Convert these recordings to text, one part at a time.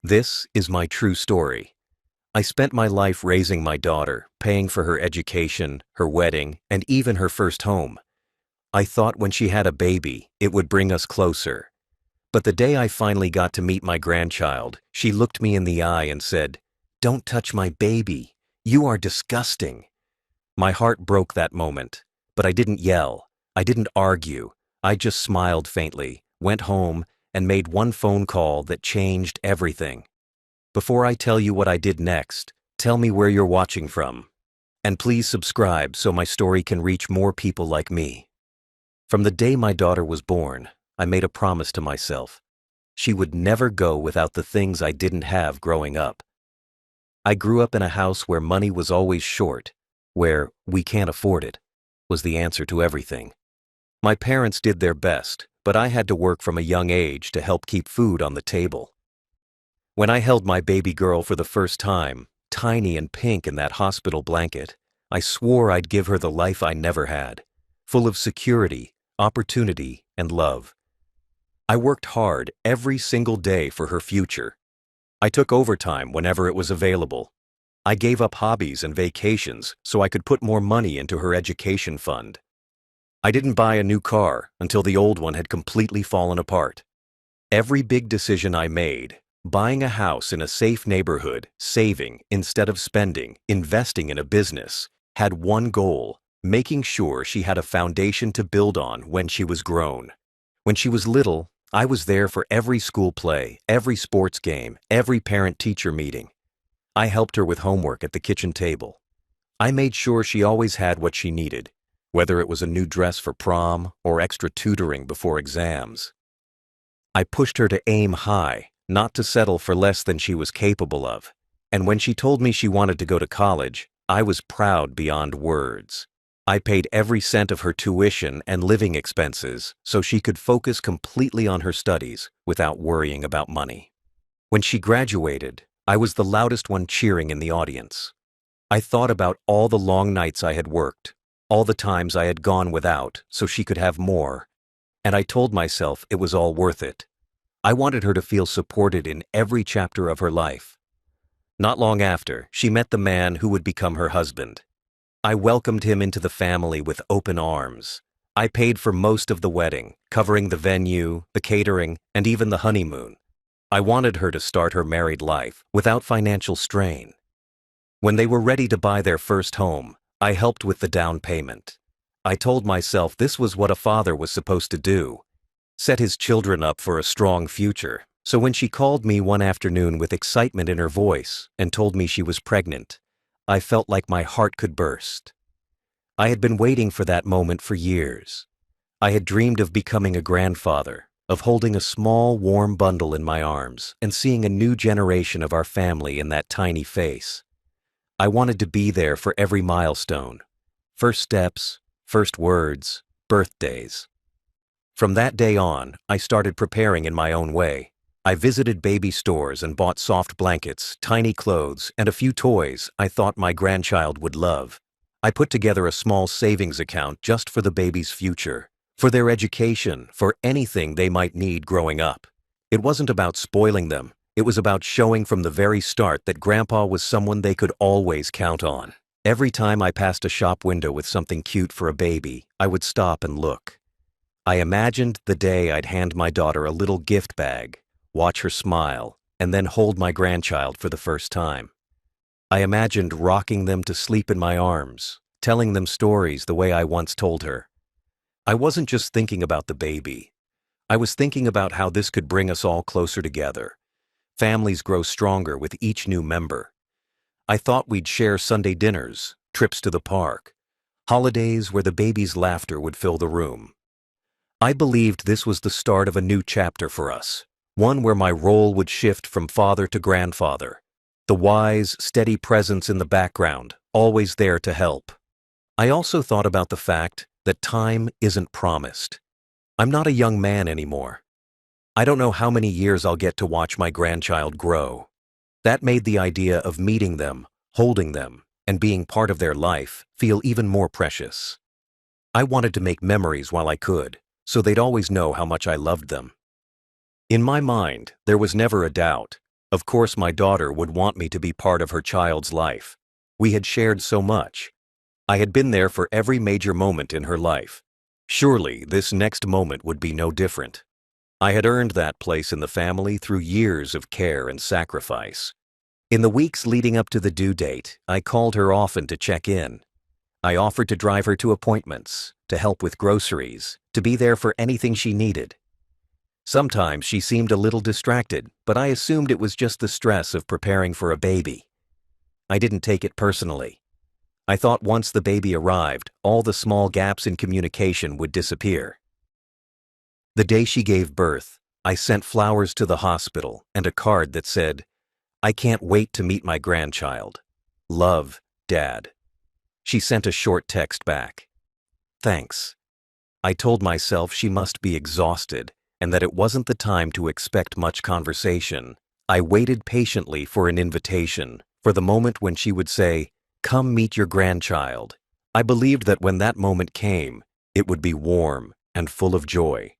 This is my true story. I spent my life raising my daughter, paying for her education, her wedding, and even her first home. I thought when she had a baby, it would bring us closer. But the day I finally got to meet my grandchild, she looked me in the eye and said, "Don't touch my baby. You are disgusting." My heart broke that moment, but I didn't yell. I didn't argue. I just smiled faintly, went home, and made one phone call that changed everything. Before I tell you what I did next, tell me where you're watching from. And please subscribe so my story can reach more people like me. From the day my daughter was born, I made a promise to myself. She would never go without the things I didn't have growing up. I grew up in a house where money was always short, where "we can't afford it" was the answer to everything. My parents did their best, but I had to work from a young age to help keep food on the table. When I held my baby girl for the first time, tiny and pink in that hospital blanket, I swore I'd give her the life I never had, full of security, opportunity, and love. I worked hard every single day for her future. I took overtime whenever it was available. I gave up hobbies and vacations so I could put more money into her education fund. I didn't buy a new car until the old one had completely fallen apart. Every big decision I made, buying a house in a safe neighborhood, saving instead of spending, investing in a business, had one goal: making sure she had a foundation to build on when she was grown. When she was little, I was there for every school play, every sports game, every parent-teacher meeting. I helped her with homework at the kitchen table. I made sure she always had what she needed, whether it was a new dress for prom or extra tutoring before exams. I pushed her to aim high, not to settle for less than she was capable of. And when she told me she wanted to go to college, I was proud beyond words. I paid every cent of her tuition and living expenses so she could focus completely on her studies without worrying about money. When she graduated, I was the loudest one cheering in the audience. I thought about all the long nights I had worked, all the times I had gone without so she could have more, and I told myself it was all worth it. I wanted her to feel supported in every chapter of her life. Not long after, she met the man who would become her husband. I welcomed him into the family with open arms. I paid for most of the wedding, covering the venue, the catering, and even the honeymoon. I wanted her to start her married life without financial strain. When they were ready to buy their first home, I helped with the down payment. I told myself this was what a father was supposed to do: set his children up for a strong future. So when she called me one afternoon with excitement in her voice and told me she was pregnant, I felt like my heart could burst. I had been waiting for that moment for years. I had dreamed of becoming a grandfather, of holding a small, warm bundle in my arms and seeing a new generation of our family in that tiny face. I wanted to be there for every milestone: first steps, first words, birthdays. From that day on, I started preparing in my own way. I visited baby stores and bought soft blankets, tiny clothes, and a few toys I thought my grandchild would love. I put together a small savings account just for the baby's future, for their education, for anything they might need growing up. It wasn't about spoiling them. It was about showing from the very start that Grandpa was someone they could always count on. Every time I passed a shop window with something cute for a baby, I would stop and look. I imagined the day I'd hand my daughter a little gift bag, watch her smile, and then hold my grandchild for the first time. I imagined rocking them to sleep in my arms, telling them stories the way I once told her. I wasn't just thinking about the baby. I was thinking about how this could bring us all closer together. Families grow stronger with each new member. I thought we'd share Sunday dinners, trips to the park, holidays where the baby's laughter would fill the room. I believed this was the start of a new chapter for us, one where my role would shift from father to grandfather, the wise, steady presence in the background, always there to help. I also thought about the fact that time isn't promised. I'm not a young man anymore. I don't know how many years I'll get to watch my grandchild grow. That made the idea of meeting them, holding them, and being part of their life feel even more precious. I wanted to make memories while I could, so they'd always know how much I loved them. In my mind, there was never a doubt. Of course, my daughter would want me to be part of her child's life. We had shared so much. I had been there for every major moment in her life. Surely, this next moment would be no different. I had earned that place in the family through years of care and sacrifice. In the weeks leading up to the due date, I called her often to check in. I offered to drive her to appointments, to help with groceries, to be there for anything she needed. Sometimes she seemed a little distracted, but I assumed it was just the stress of preparing for a baby. I didn't take it personally. I thought once the baby arrived, all the small gaps in communication would disappear. The day she gave birth, I sent flowers to the hospital and a card that said, "I can't wait to meet my grandchild. Love, Dad." She sent a short text back. "Thanks." I told myself she must be exhausted and that it wasn't the time to expect much conversation. I waited patiently for an invitation, for the moment when she would say, "Come meet your grandchild." I believed that when that moment came, it would be warm and full of joy.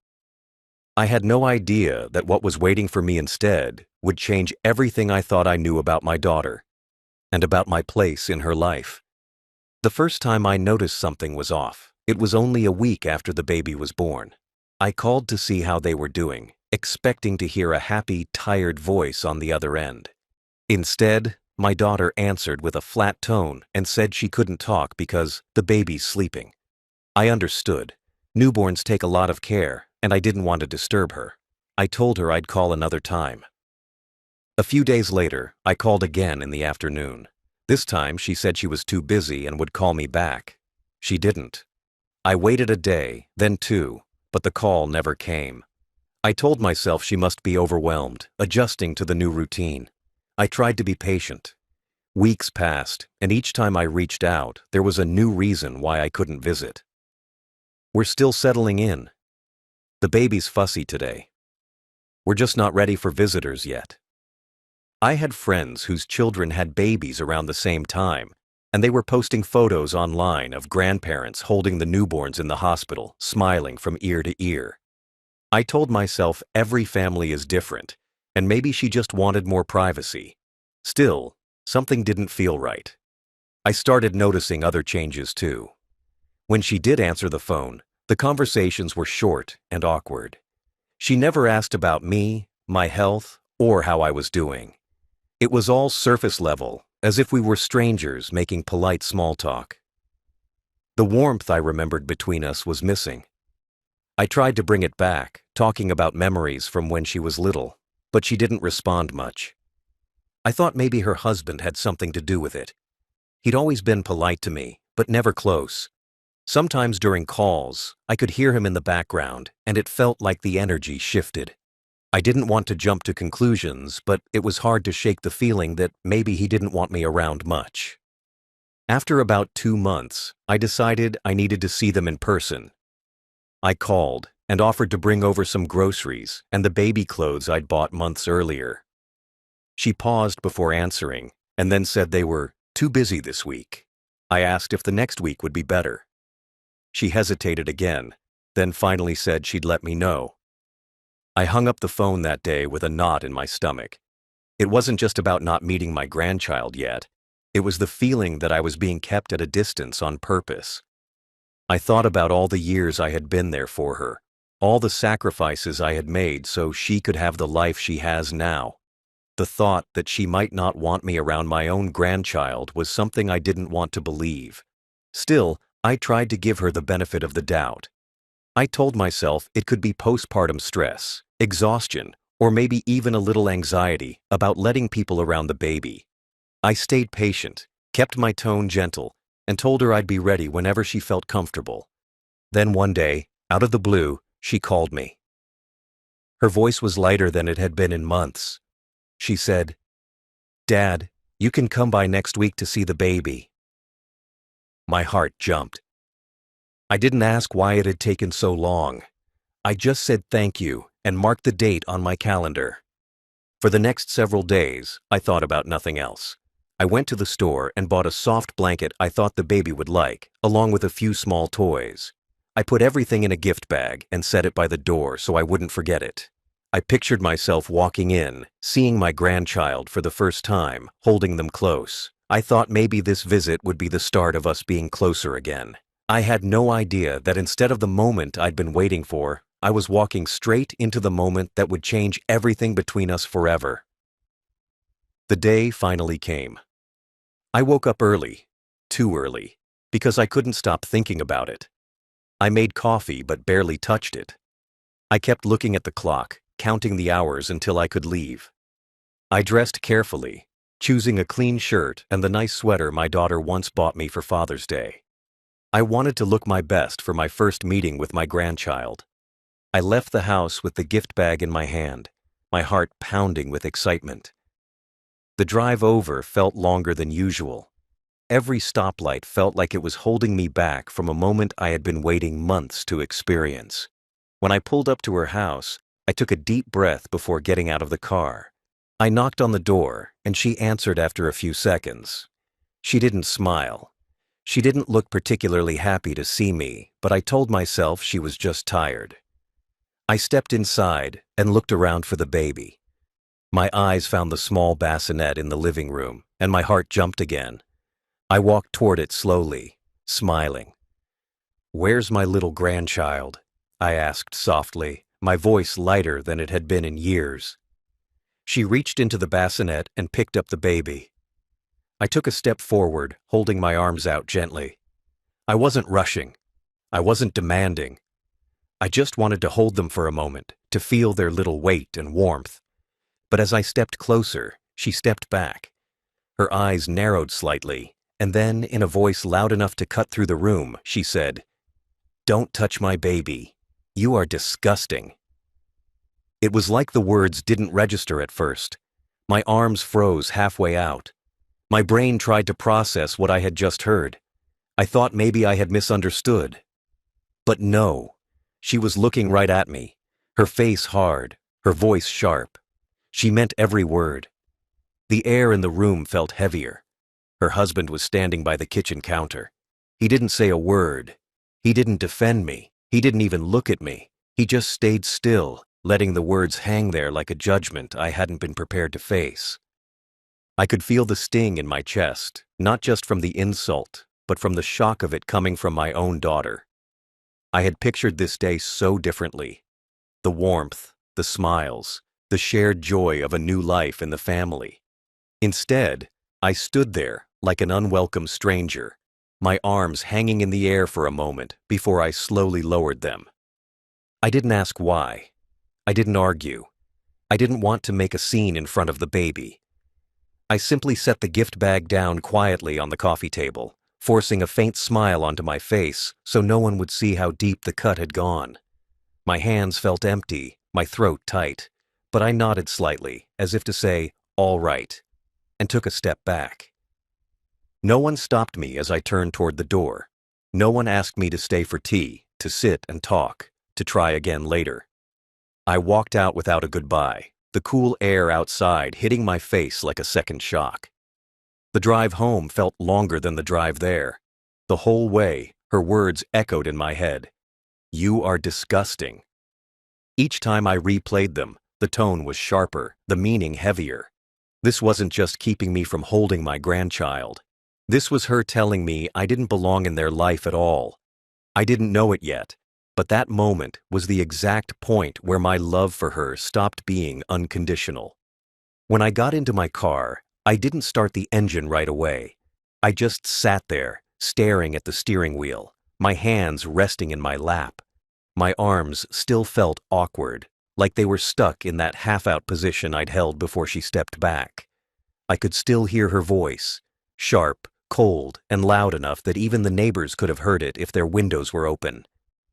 I had no idea that what was waiting for me instead would change everything I thought I knew about my daughter and about my place in her life. The first time I noticed something was off, it was only a week after the baby was born. I called to see how they were doing, expecting to hear a happy, tired voice on the other end. Instead, my daughter answered with a flat tone and said she couldn't talk because the baby's sleeping. I understood. Newborns take a lot of care, and I didn't want to disturb her. I told her I'd call another time. A few days later, I called again in the afternoon. This time, she said she was too busy and would call me back. She didn't. I waited a day, then two, but the call never came. I told myself she must be overwhelmed, adjusting to the new routine. I tried to be patient. Weeks passed, and each time I reached out, there was a new reason why I couldn't visit. "We're still settling in. The baby's fussy today. We're just not ready for visitors yet." I had friends whose children had babies around the same time, and they were posting photos online of grandparents holding the newborns in the hospital, smiling from ear to ear. I told myself every family is different, and maybe she just wanted more privacy. Still, something didn't feel right. I started noticing other changes too. When she did answer the phone, the conversations were short and awkward. She never asked about me, my health, or how I was doing. It was all surface level, as if we were strangers making polite small talk. The warmth I remembered between us was missing. I tried to bring it back, talking about memories from when she was little, but she didn't respond much. I thought maybe her husband had something to do with it. He'd always been polite to me, but never close. Sometimes during calls, I could hear him in the background, and it felt like the energy shifted. I didn't want to jump to conclusions, but it was hard to shake the feeling that maybe he didn't want me around much. After about 2 months, I decided I needed to see them in person. I called and offered to bring over some groceries and the baby clothes I'd bought months earlier. She paused before answering and then said they were too busy this week. I asked if the next week would be better. She hesitated again, then finally said she'd let me know. I hung up the phone that day with a knot in my stomach. It wasn't just about not meeting my grandchild yet. It was the feeling that I was being kept at a distance on purpose. I thought about all the years I had been there for her, all the sacrifices I had made so she could have the life she has now. The thought that she might not want me around my own grandchild was something I didn't want to believe. Still, I tried to give her the benefit of the doubt. I told myself it could be postpartum stress, exhaustion, or maybe even a little anxiety about letting people around the baby. I stayed patient, kept my tone gentle, and told her I'd be ready whenever she felt comfortable. Then one day, out of the blue, she called me. Her voice was lighter than it had been in months. She said, "Dad, you can come by next week to see the baby." My heart jumped. I didn't ask why it had taken so long. I just said thank you and marked the date on my calendar. For the next several days, I thought about nothing else. I went to the store and bought a soft blanket I thought the baby would like, along with a few small toys. I put everything in a gift bag and set it by the door so I wouldn't forget it. I pictured myself walking in, seeing my grandchild for the first time, holding them close. I thought maybe this visit would be the start of us being closer again. I had no idea that instead of the moment I'd been waiting for, I was walking straight into the moment that would change everything between us forever. The day finally came. I woke up early, too early, because I couldn't stop thinking about it. I made coffee but barely touched it. I kept looking at the clock, counting the hours until I could leave. I dressed carefully, choosing a clean shirt and the nice sweater my daughter once bought me for Father's Day. I wanted to look my best for my first meeting with my grandchild. I left the house with the gift bag in my hand, my heart pounding with excitement. The drive over felt longer than usual. Every stoplight felt like it was holding me back from a moment I had been waiting months to experience. When I pulled up to her house, I took a deep breath before getting out of the car. I knocked on the door, and she answered after a few seconds. She didn't smile. She didn't look particularly happy to see me, but I told myself she was just tired. I stepped inside and looked around for the baby. My eyes found the small bassinet in the living room, and my heart jumped again. I walked toward it slowly, smiling. "Where's my little grandchild?" I asked softly, my voice lighter than it had been in years. She reached into the bassinet and picked up the baby. I took a step forward, holding my arms out gently. I wasn't rushing. I wasn't demanding. I just wanted to hold them for a moment, to feel their little weight and warmth. But as I stepped closer, she stepped back. Her eyes narrowed slightly, and then, in a voice loud enough to cut through the room, she said, "Don't touch my baby. You are disgusting." It was like the words didn't register at first. My arms froze halfway out. My brain tried to process what I had just heard. I thought maybe I had misunderstood. But no, she was looking right at me, her face hard, her voice sharp. She meant every word. The air in the room felt heavier. Her husband was standing by the kitchen counter. He didn't say a word. He didn't defend me. He didn't even look at me. He just stayed still, letting the words hang there like a judgment I hadn't been prepared to face. I could feel the sting in my chest, not just from the insult, but from the shock of it coming from my own daughter. I had pictured this day so differently. The warmth, the smiles, the shared joy of a new life in the family. Instead, I stood there like an unwelcome stranger, my arms hanging in the air for a moment before I slowly lowered them. I didn't ask why. I didn't argue. I didn't want to make a scene in front of the baby. I simply set the gift bag down quietly on the coffee table, forcing a faint smile onto my face so no one would see how deep the cut had gone. My hands felt empty, my throat tight, but I nodded slightly, as if to say, "All right," and took a step back. No one stopped me as I turned toward the door. No one asked me to stay for tea, to sit and talk, to try again later. I walked out without a goodbye, the cool air outside hitting my face like a second shock. The drive home felt longer than the drive there. The whole way, her words echoed in my head. "You are disgusting." Each time I replayed them, the tone was sharper, the meaning heavier. This wasn't just keeping me from holding my grandchild. This was her telling me I didn't belong in their life at all. I didn't know it yet, but that moment was the exact point where my love for her stopped being unconditional. When I got into my car, I didn't start the engine right away. I just sat there, staring at the steering wheel, my hands resting in my lap. My arms still felt awkward, like they were stuck in that half-out position I'd held before she stepped back. I could still hear her voice, sharp, cold, and loud enough that even the neighbors could have heard it if their windows were open.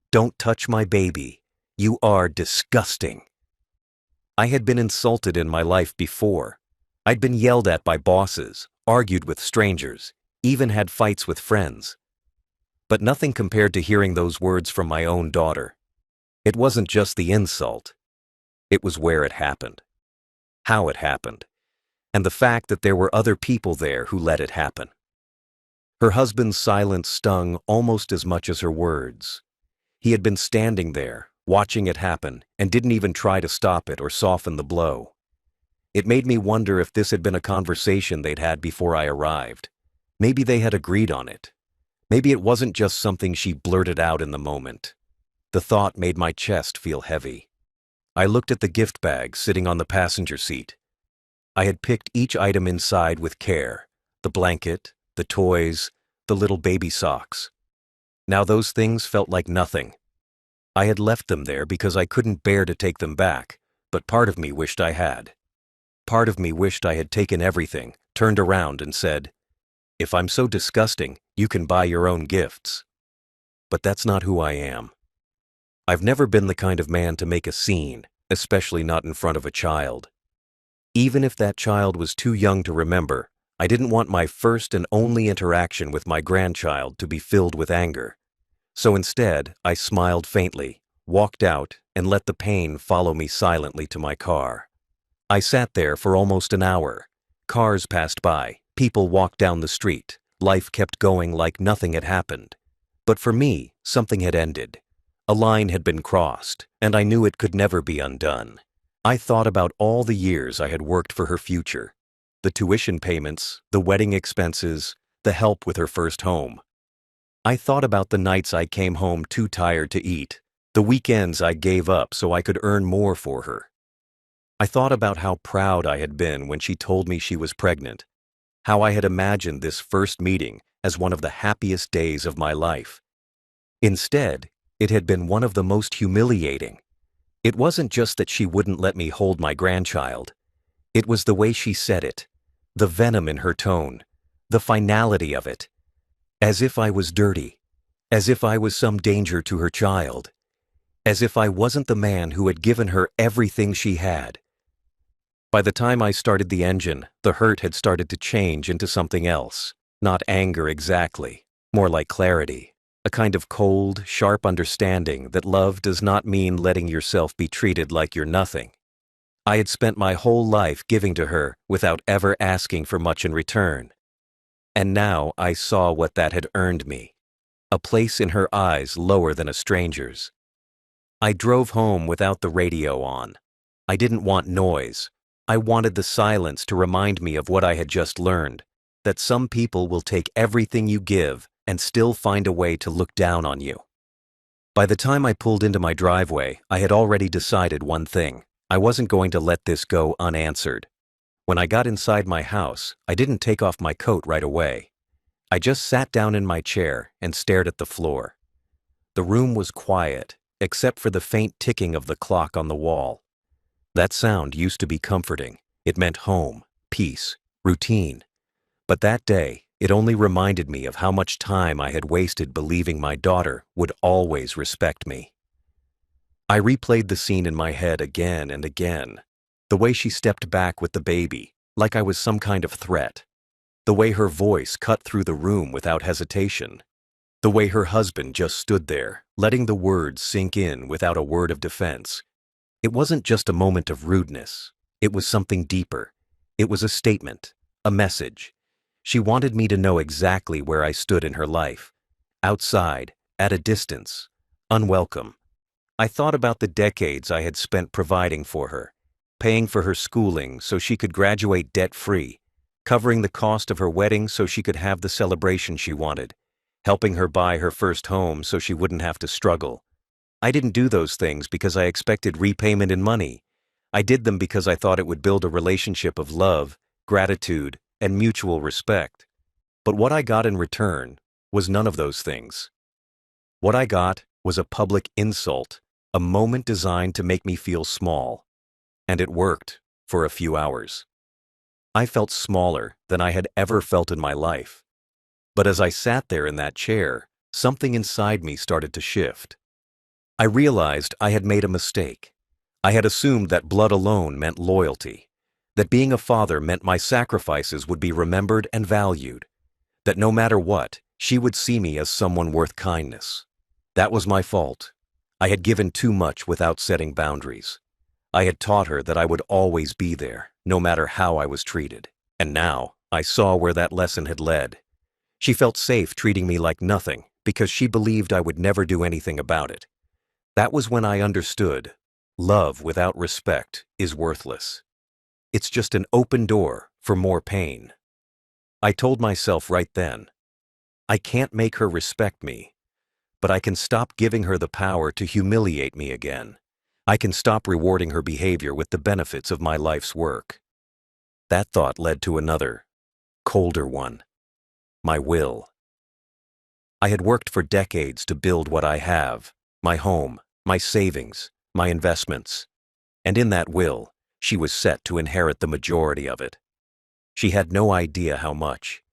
"Don't touch my baby. You are disgusting." I had been insulted in my life before. I'd been yelled at by bosses, argued with strangers, even had fights with friends. But nothing compared to hearing those words from my own daughter. It wasn't just the insult. It was where it happened, how it happened, and the fact that there were other people there who let it happen. Her husband's silence stung almost as much as her words. He had been standing there, watching it happen, and didn't even try to stop it or soften the blow. It made me wonder if this had been a conversation they'd had before I arrived. Maybe they had agreed on it. Maybe it wasn't just something she blurted out in the moment. The thought made my chest feel heavy. I looked at the gift bag sitting on the passenger seat. I had picked each item inside with care: the blanket, the toys, the little baby socks. Now those things felt like nothing. I had left them there because I couldn't bear to take them back, but part of me wished I had. Part of me wished I had taken everything, turned around and said, "If I'm so disgusting, you can buy your own gifts." But that's not who I am. I've never been the kind of man to make a scene, especially not in front of a child. Even if that child was too young to remember, I didn't want my first and only interaction with my grandchild to be filled with anger. So instead, I smiled faintly, walked out, and let the pain follow me silently to my car. I sat there for almost an hour. Cars passed by, people walked down the street, life kept going like nothing had happened. But for me, something had ended. A line had been crossed, and I knew it could never be undone. I thought about all the years I had worked for her future: the tuition payments, the wedding expenses, the help with her first home. I thought about the nights I came home too tired to eat, the weekends I gave up so I could earn more for her. I thought about how proud I had been when she told me she was pregnant, how I had imagined this first meeting as one of the happiest days of my life. Instead, it had been one of the most humiliating. It wasn't just that she wouldn't let me hold my grandchild. It was the way she said it, the venom in her tone, the finality of it. As if I was dirty, as if I was some danger to her child, as if I wasn't the man who had given her everything she had. By the time I started the engine, the hurt had started to change into something else. Not anger exactly, more like clarity. A kind of cold, sharp understanding that love does not mean letting yourself be treated like you're nothing. I had spent my whole life giving to her without ever asking for much in return. And now I saw what that had earned me: a place in her eyes lower than a stranger's. I drove home without the radio on. I didn't want noise. I wanted the silence to remind me of what I had just learned: that some people will take everything you give and still find a way to look down on you. By the time I pulled into my driveway, I had already decided one thing: I wasn't going to let this go unanswered. When I got inside my house, I didn't take off my coat right away. I just sat down in my chair and stared at the floor. The room was quiet, except for the faint ticking of the clock on the wall. That sound used to be comforting. It meant home, peace, routine. But that day, it only reminded me of how much time I had wasted believing my daughter would always respect me. I replayed the scene in my head again and again. The way she stepped back with the baby, like I was some kind of threat. The way her voice cut through the room without hesitation. The way her husband just stood there, letting the words sink in without a word of defense. It wasn't just a moment of rudeness. It was something deeper. It was a statement, a message. She wanted me to know exactly where I stood in her life. Outside, at a distance, unwelcome. I thought about the decades I had spent providing for her, paying for her schooling so she could graduate debt-free, covering the cost of her wedding so she could have the celebration she wanted, helping her buy her first home so she wouldn't have to struggle. I didn't do those things because I expected repayment in money. I did them because I thought it would build a relationship of love, gratitude, and mutual respect. But what I got in return was none of those things. What I got was a public insult, a moment designed to make me feel small. And it worked for a few hours. I felt smaller than I had ever felt in my life. But as I sat there in that chair, something inside me started to shift. I realized I had made a mistake. I had assumed that blood alone meant loyalty, that being a father meant my sacrifices would be remembered and valued, that no matter what, she would see me as someone worth kindness. That was my fault. I had given too much without setting boundaries. I had taught her that I would always be there, no matter how I was treated. And now, I saw where that lesson had led. She felt safe treating me like nothing because she believed I would never do anything about it. That was when I understood love without respect is worthless. It's just an open door for more pain. I told myself right then, I can't make her respect me, but I can stop giving her the power to humiliate me again. I can stop rewarding her behavior with the benefits of my life's work. That thought led to another, colder one. My will. I had worked for decades to build what I have, my home, my savings, my investments. And in that will, she was set to inherit the majority of it. She had no idea how much.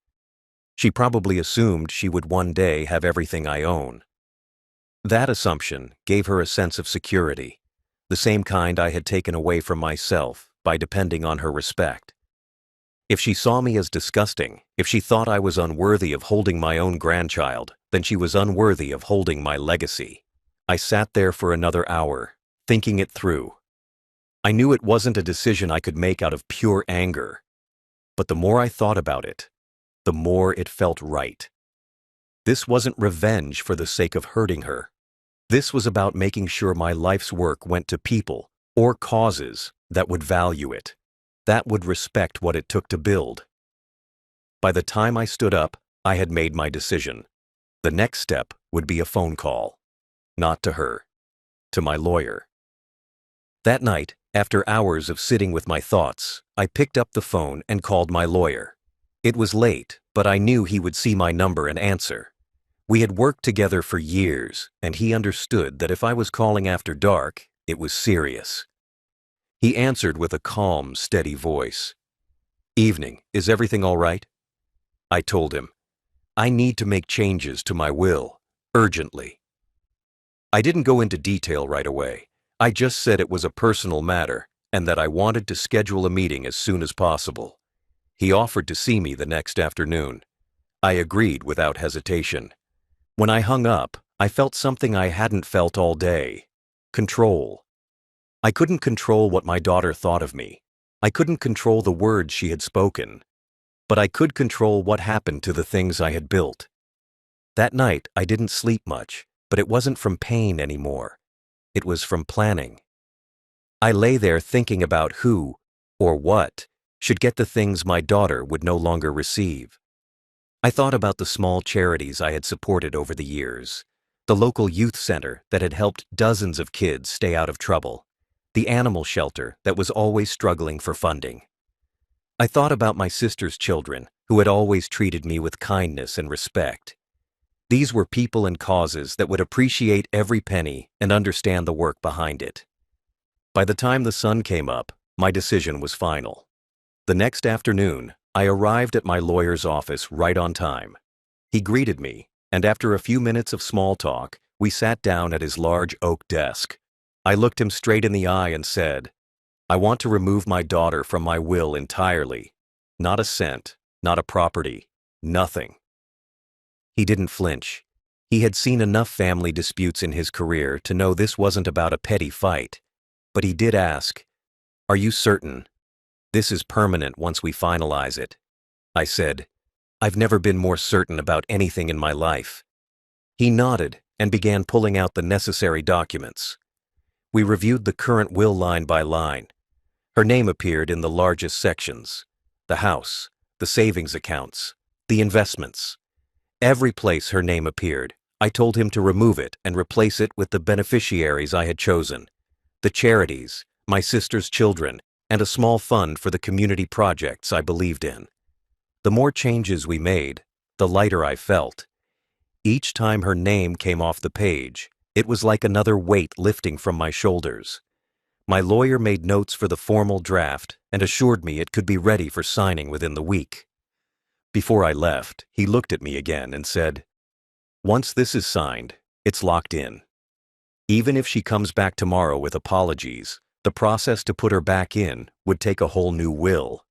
She probably assumed she would one day have everything I own. That assumption gave her a sense of security, the same kind I had taken away from myself by depending on her respect. If she saw me as disgusting, if she thought I was unworthy of holding my own grandchild, then she was unworthy of holding my legacy. I sat there for another hour, thinking it through. I knew it wasn't a decision I could make out of pure anger, but the more I thought about it, the more it felt right. This wasn't revenge for the sake of hurting her. This was about making sure my life's work went to people or causes that would value it, that would respect what it took to build. By the time I stood up, I had made my decision. The next step would be a phone call. Not to her, to my lawyer. That night, after hours of sitting with my thoughts, I picked up the phone and called my lawyer. It was late, but I knew he would see my number and answer. We had worked together for years, and he understood that if I was calling after dark, it was serious. He answered with a calm, steady voice. "Evening, is everything all right?" I told him, "I need to make changes to my will, urgently." I didn't go into detail right away. I just said it was a personal matter and that I wanted to schedule a meeting as soon as possible. He offered to see me the next afternoon. I agreed without hesitation. When I hung up, I felt something I hadn't felt all day. Control. I couldn't control what my daughter thought of me. I couldn't control the words she had spoken. But I could control what happened to the things I had built. That night, I didn't sleep much, but it wasn't from pain anymore. It was from planning. I lay there thinking about who, or what, should get the things my daughter would no longer receive. I thought about the small charities I had supported over the years, the local youth center that had helped dozens of kids stay out of trouble, the animal shelter that was always struggling for funding. I thought about my sister's children, who had always treated me with kindness and respect. These were people and causes that would appreciate every penny and understand the work behind it. By the time the sun came up, my decision was final. The next afternoon, I arrived at my lawyer's office right on time. He greeted me, and after a few minutes of small talk, we sat down at his large oak desk. I looked him straight in the eye and said, "I want to remove my daughter from my will entirely. Not a cent, not a property, nothing." He didn't flinch. He had seen enough family disputes in his career to know this wasn't about a petty fight. But he did ask, "Are you certain? This is permanent once we finalize it." I said, "I've never been more certain about anything in my life." He nodded and began pulling out the necessary documents. We reviewed the current will line by line. Her name appeared in the largest sections: the house, the savings accounts, the investments. Every place her name appeared, I told him to remove it and replace it with the beneficiaries I had chosen, the charities, my sister's children, and a small fund for the community projects I believed in. The more changes we made, the lighter I felt. Each time her name came off the page, it was like another weight lifting from my shoulders. My lawyer made notes for the formal draft and assured me it could be ready for signing within the week. Before I left, he looked at me again and said, "Once this is signed, it's locked in. Even if she comes back tomorrow with apologies, the process to put her back in would take a whole new will."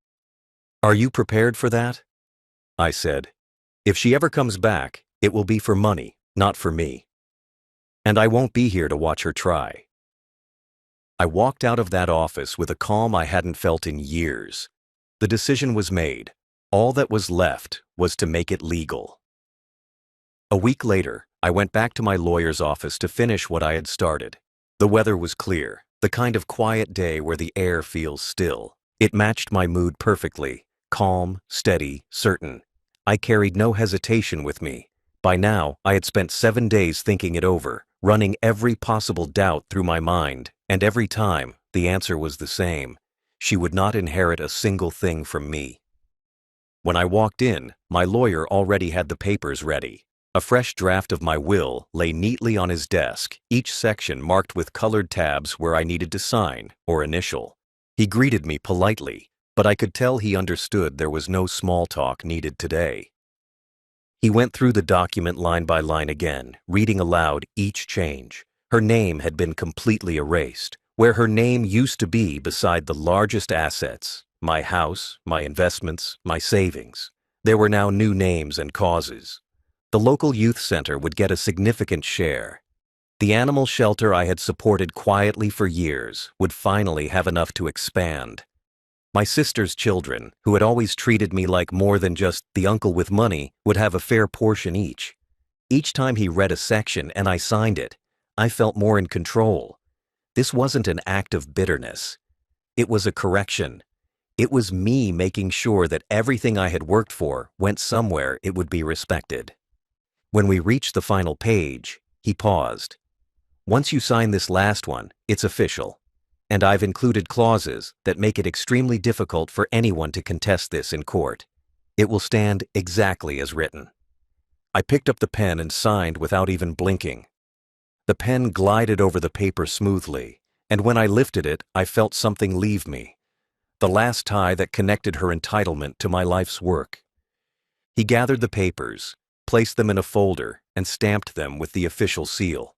"Are you prepared for that?" I said, "If she ever comes back, it will be for money, not for me. And I won't be here to watch her try." I walked out of that office with a calm I hadn't felt in years. The decision was made. All that was left was to make it legal. A week later, I went back to my lawyer's office to finish what I had started. The weather was clear, the kind of quiet day where the air feels still. It matched my mood perfectly, calm, steady, certain. I carried no hesitation with me. By now, I had spent 7 days thinking it over, running every possible doubt through my mind, and every time, the answer was the same. She would not inherit a single thing from me. When I walked in, my lawyer already had the papers ready. A fresh draft of my will lay neatly on his desk, each section marked with colored tabs where I needed to sign or initial. He greeted me politely, but I could tell he understood there was no small talk needed today. He went through the document line by line again, reading aloud each change. Her name had been completely erased, where her name used to be beside the largest assets, my house, my investments, my savings. There were now new names and causes. The local youth center would get a significant share. The animal shelter I had supported quietly for years would finally have enough to expand. My sister's children, who had always treated me like more than just the uncle with money, would have a fair portion each. Each time he read a section and I signed it, I felt more in control. This wasn't an act of bitterness. It was a correction. It was me making sure that everything I had worked for went somewhere it would be respected. When we reached the final page, he paused. "Once you sign this last one, it's official. And I've included clauses that make it extremely difficult for anyone to contest this in court. It will stand exactly as written." I picked up the pen and signed without even blinking. The pen glided over the paper smoothly, and when I lifted it, I felt something leave me. The last tie that connected her entitlement to my life's work. He gathered the papers, placed them in a folder, and stamped them with the official seal.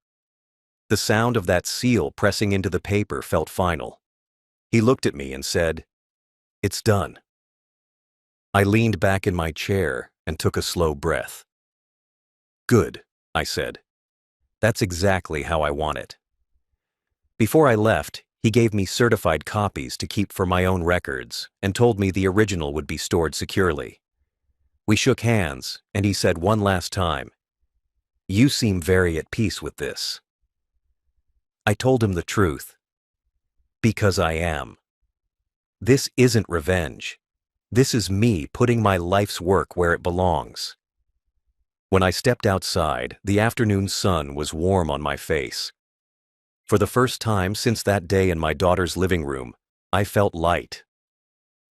The sound of that seal pressing into the paper felt final. He looked at me and said, "It's done." I leaned back in my chair and took a slow breath. "Good," I said. "That's exactly how I want it." Before I left, he gave me certified copies to keep for my own records and told me the original would be stored securely. We shook hands, and he said one last time, "You seem very at peace with this." I told him the truth. Because I am. This isn't revenge. This is me putting my life's work where it belongs. When I stepped outside, the afternoon sun was warm on my face. For the first time since that day in my daughter's living room, I felt light.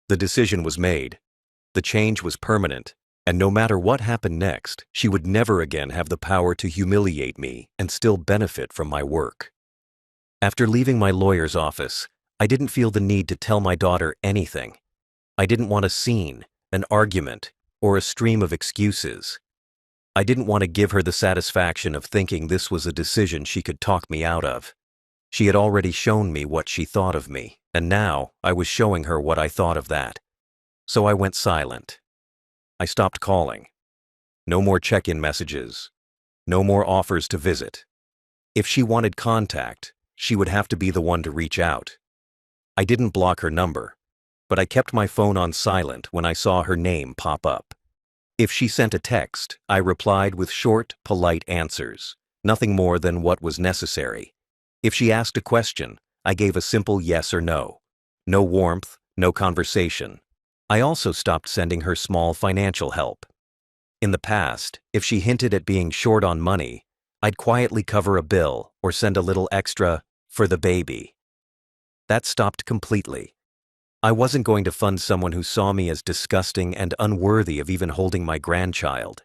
The decision was made. The change was permanent, and no matter what happened next, she would never again have the power to humiliate me and still benefit from my work. After leaving my lawyer's office, I didn't feel the need to tell my daughter anything. I didn't want a scene, an argument, or a stream of excuses. I didn't want to give her the satisfaction of thinking this was a decision she could talk me out of. She had already shown me what she thought of me, and now I was showing her what I thought of that. So I went silent. I stopped calling. No more check-in messages. No more offers to visit. If she wanted contact, she would have to be the one to reach out. I didn't block her number, but I kept my phone on silent when I saw her name pop up. If she sent a text, I replied with short, polite answers, nothing more than what was necessary. If she asked a question, I gave a simple yes or no. No warmth, no conversation. I also stopped sending her small financial help. In the past, if she hinted at being short on money, I'd quietly cover a bill or send a little extra for the baby. That stopped completely. I wasn't going to fund someone who saw me as disgusting and unworthy of even holding my grandchild.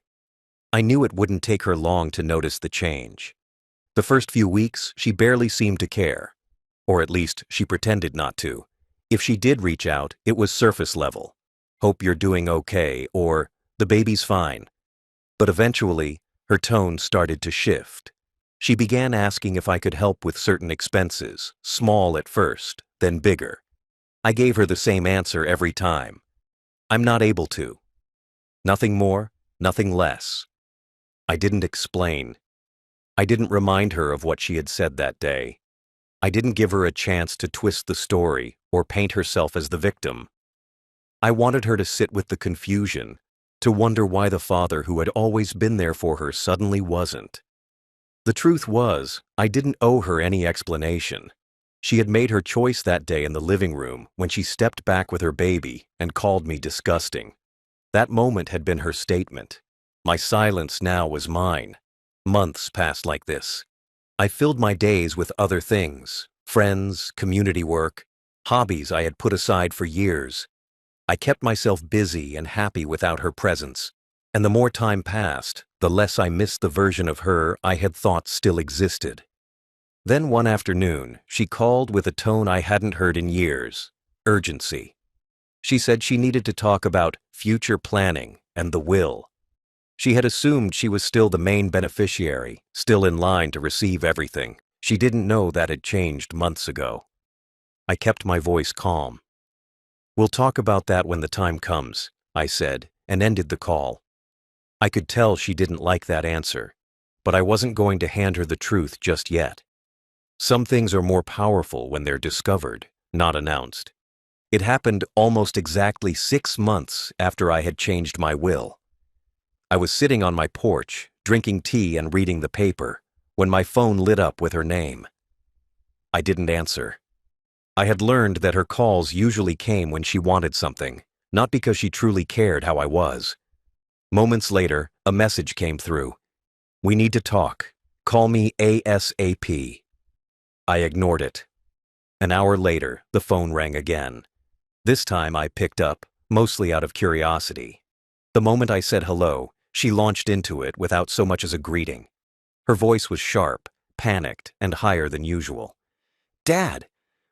I knew it wouldn't take her long to notice the change. The first few weeks, she barely seemed to care. Or at least, she pretended not to. If she did reach out, it was surface level. "Hope you're doing okay," or "The baby's fine." But eventually, her tone started to shift. She began asking if I could help with certain expenses, small at first, then bigger. I gave her the same answer every time. "I'm not able to." Nothing more, nothing less. I didn't explain. I didn't remind her of what she had said that day. I didn't give her a chance to twist the story or paint herself as the victim. I wanted her to sit with the confusion, to wonder why the father who had always been there for her suddenly wasn't. The truth was, I didn't owe her any explanation. She had made her choice that day in the living room when she stepped back with her baby and called me disgusting. That moment had been her statement. My silence now was mine. Months passed like this. I filled my days with other things, friends, community work, hobbies I had put aside for years. I kept myself busy and happy without her presence, and the more time passed, the less I missed the version of her I had thought still existed. Then one afternoon, she called with a tone I hadn't heard in years: urgency. She said she needed to talk about future planning and the will. She had assumed she was still the main beneficiary, still in line to receive everything. She didn't know that had changed months ago. I kept my voice calm. "We'll talk about that when the time comes," I said, and ended the call. I could tell she didn't like that answer, but I wasn't going to hand her the truth just yet. Some things are more powerful when they're discovered, not announced. It happened almost exactly 6 months after I had changed my will. I was sitting on my porch, drinking tea and reading the paper, when my phone lit up with her name. I didn't answer. I had learned that her calls usually came when she wanted something, not because she truly cared how I was. Moments later, a message came through. "We need to talk. Call me ASAP." I ignored it. An hour later, the phone rang again. This time I picked up, mostly out of curiosity. The moment I said hello, she launched into it without so much as a greeting. Her voice was sharp, panicked, and higher than usual. "Dad,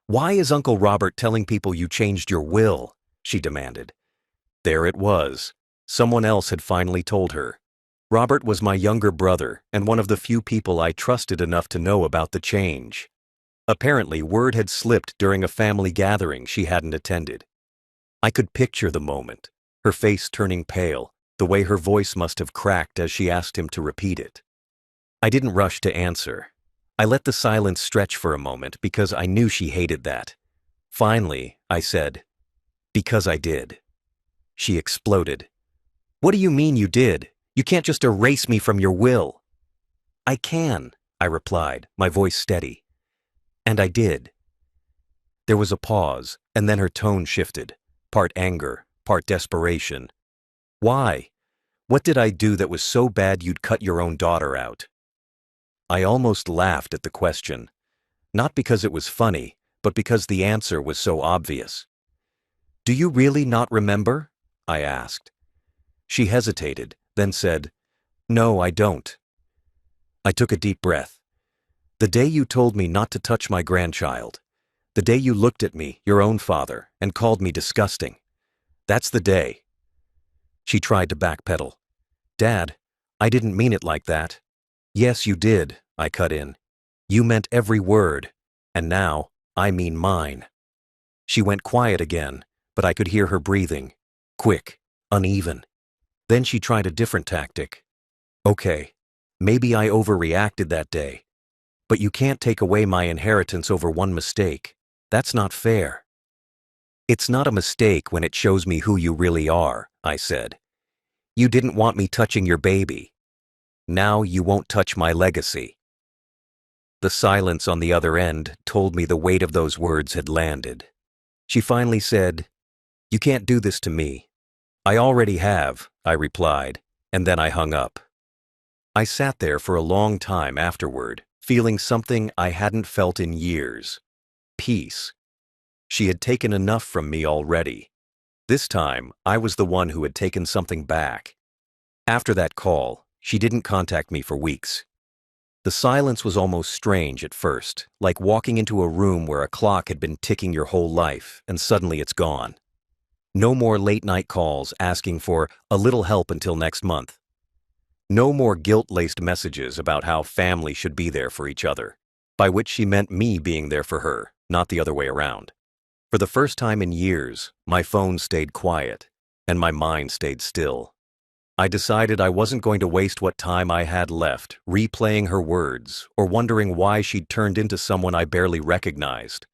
why is Uncle Robert telling people you changed your will?" she demanded. There it was. Someone else had finally told her. Robert was my younger brother and one of the few people I trusted enough to know about the change. Apparently, word had slipped during a family gathering she hadn't attended. I could picture the moment, her face turning pale, the way her voice must have cracked as she asked him to repeat it. I didn't rush to answer. I let the silence stretch for a moment because I knew she hated that. Finally, I said, "Because I did." She exploded. "What do you mean you did? You can't just erase me from your will." "I can," I replied, my voice steady. "And I did." There was a pause, and then her tone shifted, part anger, part desperation. "Why? What did I do that was so bad you'd cut your own daughter out?" I almost laughed at the question, not because it was funny, but because the answer was so obvious. "Do you really not remember?" I asked. She hesitated, then said, "No, I don't." I took a deep breath. "The day you told me not to touch my grandchild. The day you looked at me, your own father, and called me disgusting. That's the day." She tried to backpedal. "Dad, I didn't mean it like that." "Yes, you did," I cut in. "You meant every word, and now I mean mine." She went quiet again, but I could hear her breathing, quick, uneven. Then she tried a different tactic. "Okay, maybe I overreacted that day, but you can't take away my inheritance over one mistake. That's not fair." "It's not a mistake when it shows me who you really are," I said. "You didn't want me touching your baby. Now you won't touch my legacy." The silence on the other end told me the weight of those words had landed. She finally said, "You can't do this to me." "I already have," I replied, and then I hung up. I sat there for a long time afterward, feeling something I hadn't felt in years: peace. She had taken enough from me already. This time, I was the one who had taken something back. After that call, she didn't contact me for weeks. The silence was almost strange at first, like walking into a room where a clock had been ticking your whole life, and suddenly it's gone. No more late-night calls asking for a little help until next month. No more guilt-laced messages about how family should be there for each other, by which she meant me being there for her, not the other way around. For the first time in years, my phone stayed quiet, and my mind stayed still. I decided I wasn't going to waste what time I had left replaying her words or wondering why she'd turned into someone I barely recognized.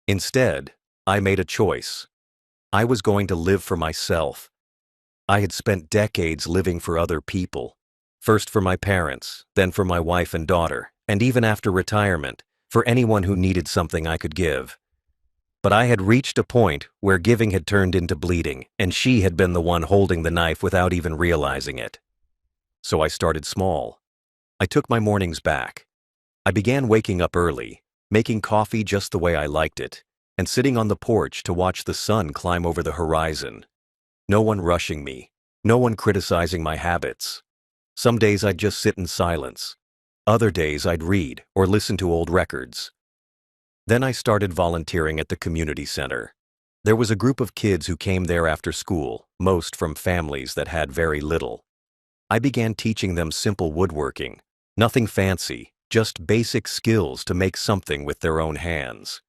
Instead, I made a choice. I was going to live for myself. I had spent decades living for other people, First for my parents, then for my wife and daughter, and even after retirement, for anyone who needed something I could give. But I had reached a point where giving had turned into bleeding, and she had been the one holding the knife without even realizing it. So I started small. I took my mornings back. I began waking up early, making coffee just the way I liked it, and sitting on the porch to watch the sun climb over the horizon. No one rushing me, no one criticizing my habits. Some days I'd just sit in silence. Other days I'd read or listen to old records. Then I started volunteering at the community center. There was a group of kids who came there after school, most from families that had very little. I began teaching them simple woodworking, nothing fancy, just basic skills to make something with their own hands.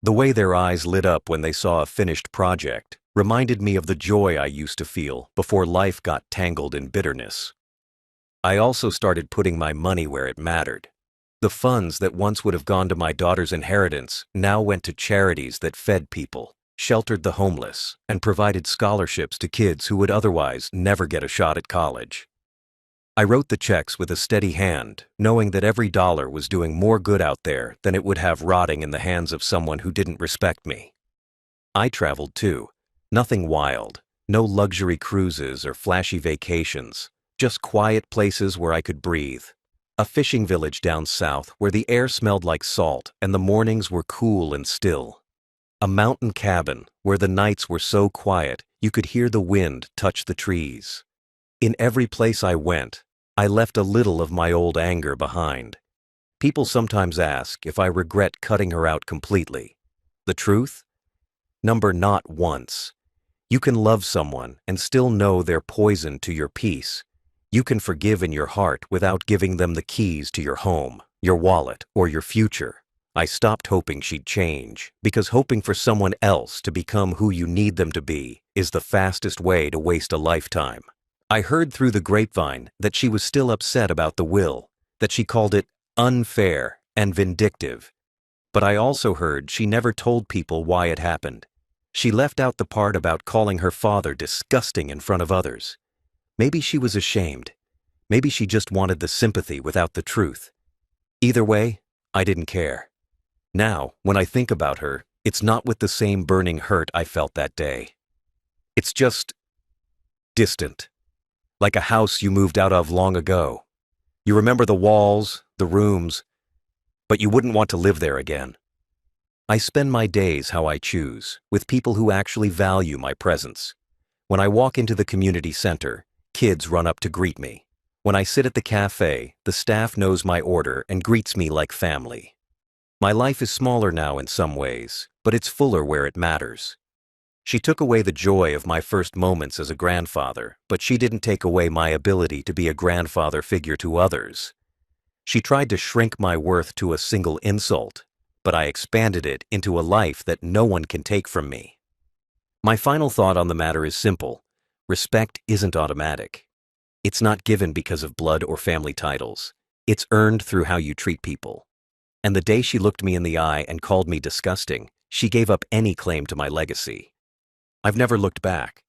The way their eyes lit up when they saw a finished project reminded me of the joy I used to feel before life got tangled in bitterness. I also started putting my money where it mattered. The funds that once would have gone to my daughter's inheritance now went to charities that fed people, sheltered the homeless, and provided scholarships to kids who would otherwise never get a shot at college. I wrote the checks with a steady hand, knowing that every dollar was doing more good out there than it would have rotting in the hands of someone who didn't respect me. I traveled too. Nothing wild, no luxury cruises or flashy vacations, just quiet places where I could breathe. A fishing village down south where the air smelled like salt and the mornings were cool and still. A mountain cabin where the nights were so quiet you could hear the wind touch the trees. In every place I went, I left a little of my old anger behind. People sometimes ask if I regret cutting her out completely. The truth? Not once. You can love someone and still know they're poison to your peace. You can forgive in your heart without giving them the keys to your home, your wallet, or your future. I stopped hoping she'd change, because hoping for someone else to become who you need them to be is the fastest way to waste a lifetime. I heard through the grapevine that she was still upset about the will, that she called it unfair and vindictive. But I also heard she never told people why it happened. She left out the part about calling her father disgusting in front of others. Maybe she was ashamed. Maybe she just wanted the sympathy without the truth. Either way, I didn't care. Now, when I think about her, it's not with the same burning hurt I felt that day. It's just distant. Like a house you moved out of long ago. You remember the walls, the rooms, but you wouldn't want to live there again. I spend my days how I choose, with people who actually value my presence. When I walk into the community center, kids run up to greet me. When I sit at the cafe, the staff knows my order and greets me like family. My life is smaller now in some ways, but it's fuller where it matters. She took away the joy of my first moments as a grandfather, but she didn't take away my ability to be a grandfather figure to others. She tried to shrink my worth to a single insult, but I expanded it into a life that no one can take from me. My final thought on the matter is simple. Respect isn't automatic. It's not given because of blood or family titles. It's earned through how you treat people. And the day she looked me in the eye and called me disgusting, she gave up any claim to my legacy. I've never looked back.